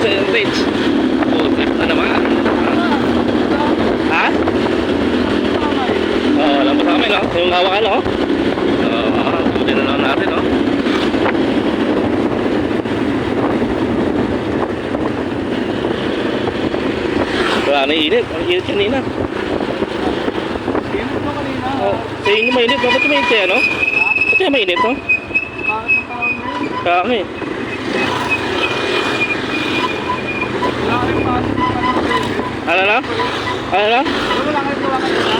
sa Heritage. Oh, trip na naman. Ha? Oo, alam mo sa amin, no? Yung hawakan, no? Oo, buti na naman natin, no? Wala na init. Ang init kanina. Init mo kanina. Oh, sa inyo mainit, no? Ba't mainit kaya, no? Ba't kaya mainit, no? Bakit ang tawag mo yun? Kaya kami. Wala kayong pasok ng kanang baby. Ano na? Ano na? Wala kayong gawa kanina.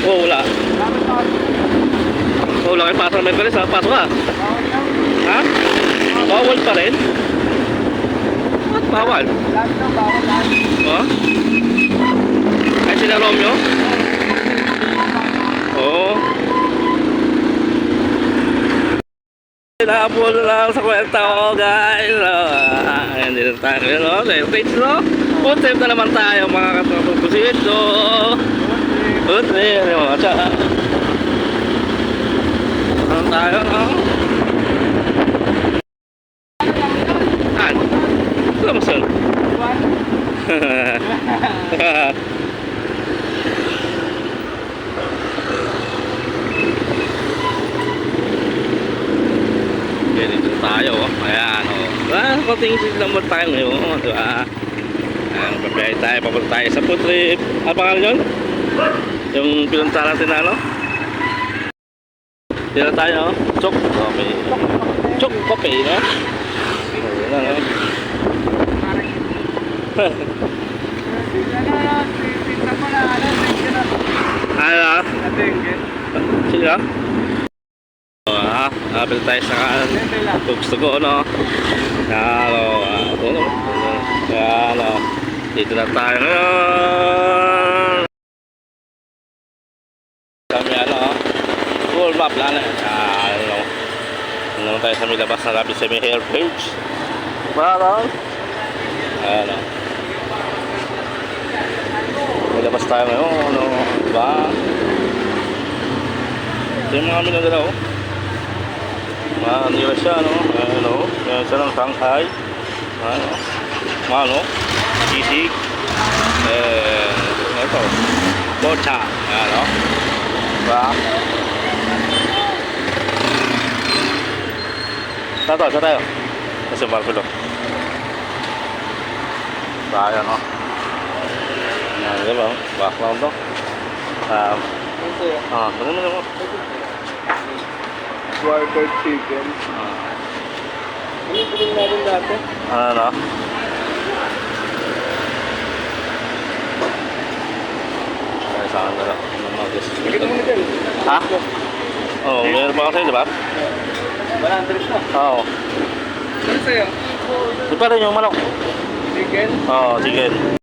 Oo, wala. Wala kayong pasok. Oo, wala kayo pasok ng Merkulis, ha? Pasok ka. Bawal lang. Ha? Bawal pa rin? Ba't bawal? Lahat daw bawal lahat. Oh? Ay, sila Romeo? Oo. Hinabol lang sa kwenta ko, guys. Ayan din tayo, no? Sa Heritage, no? Food trip na naman tayo, mga katapusito. Food trip, mga katsa. Ano tayo, no? Saan? Saan mo saan? Dito tayo, ayan, konting lang mo tayo ngayon, diba? Ayan, pabiyahe tayo, papunta tayo sa food trip. Ano pangalan yun? Yung pinunta natin na, ano? Dito tayo, Chok Coffee. Chok Coffee, no? Ayan na, no? Ano? Sino? Napil tayo sa Tugs to go, no? Ano? Dito na tayo ngayon. Kami, ano? Google map lang, ano? Naman tayo sa may labas na labis sa may Heritage. Ano? Ano? May labas tayo ngayon, ano? Diba? Ito yung mga minagalaw. Manila siya, no? Ano? Yan siya ng Shanghai. Ano? Ano? Sisig. Ito. Bocha. Ano? Diba? Saan tayo? Kasi Marcelo. Tayo, no? Yan, diba? Background, no? Ganun mo. Swarberg chicken. Ano yung bilhin natin dati? Ano? Ay, saan na lang. Bigyan mo na dyan. Ha? Oo, meron pa kasi, di ba? 100 na. Oo. Ano sa'yo? Di pa rin yung manok. Chicken? Oo, chicken.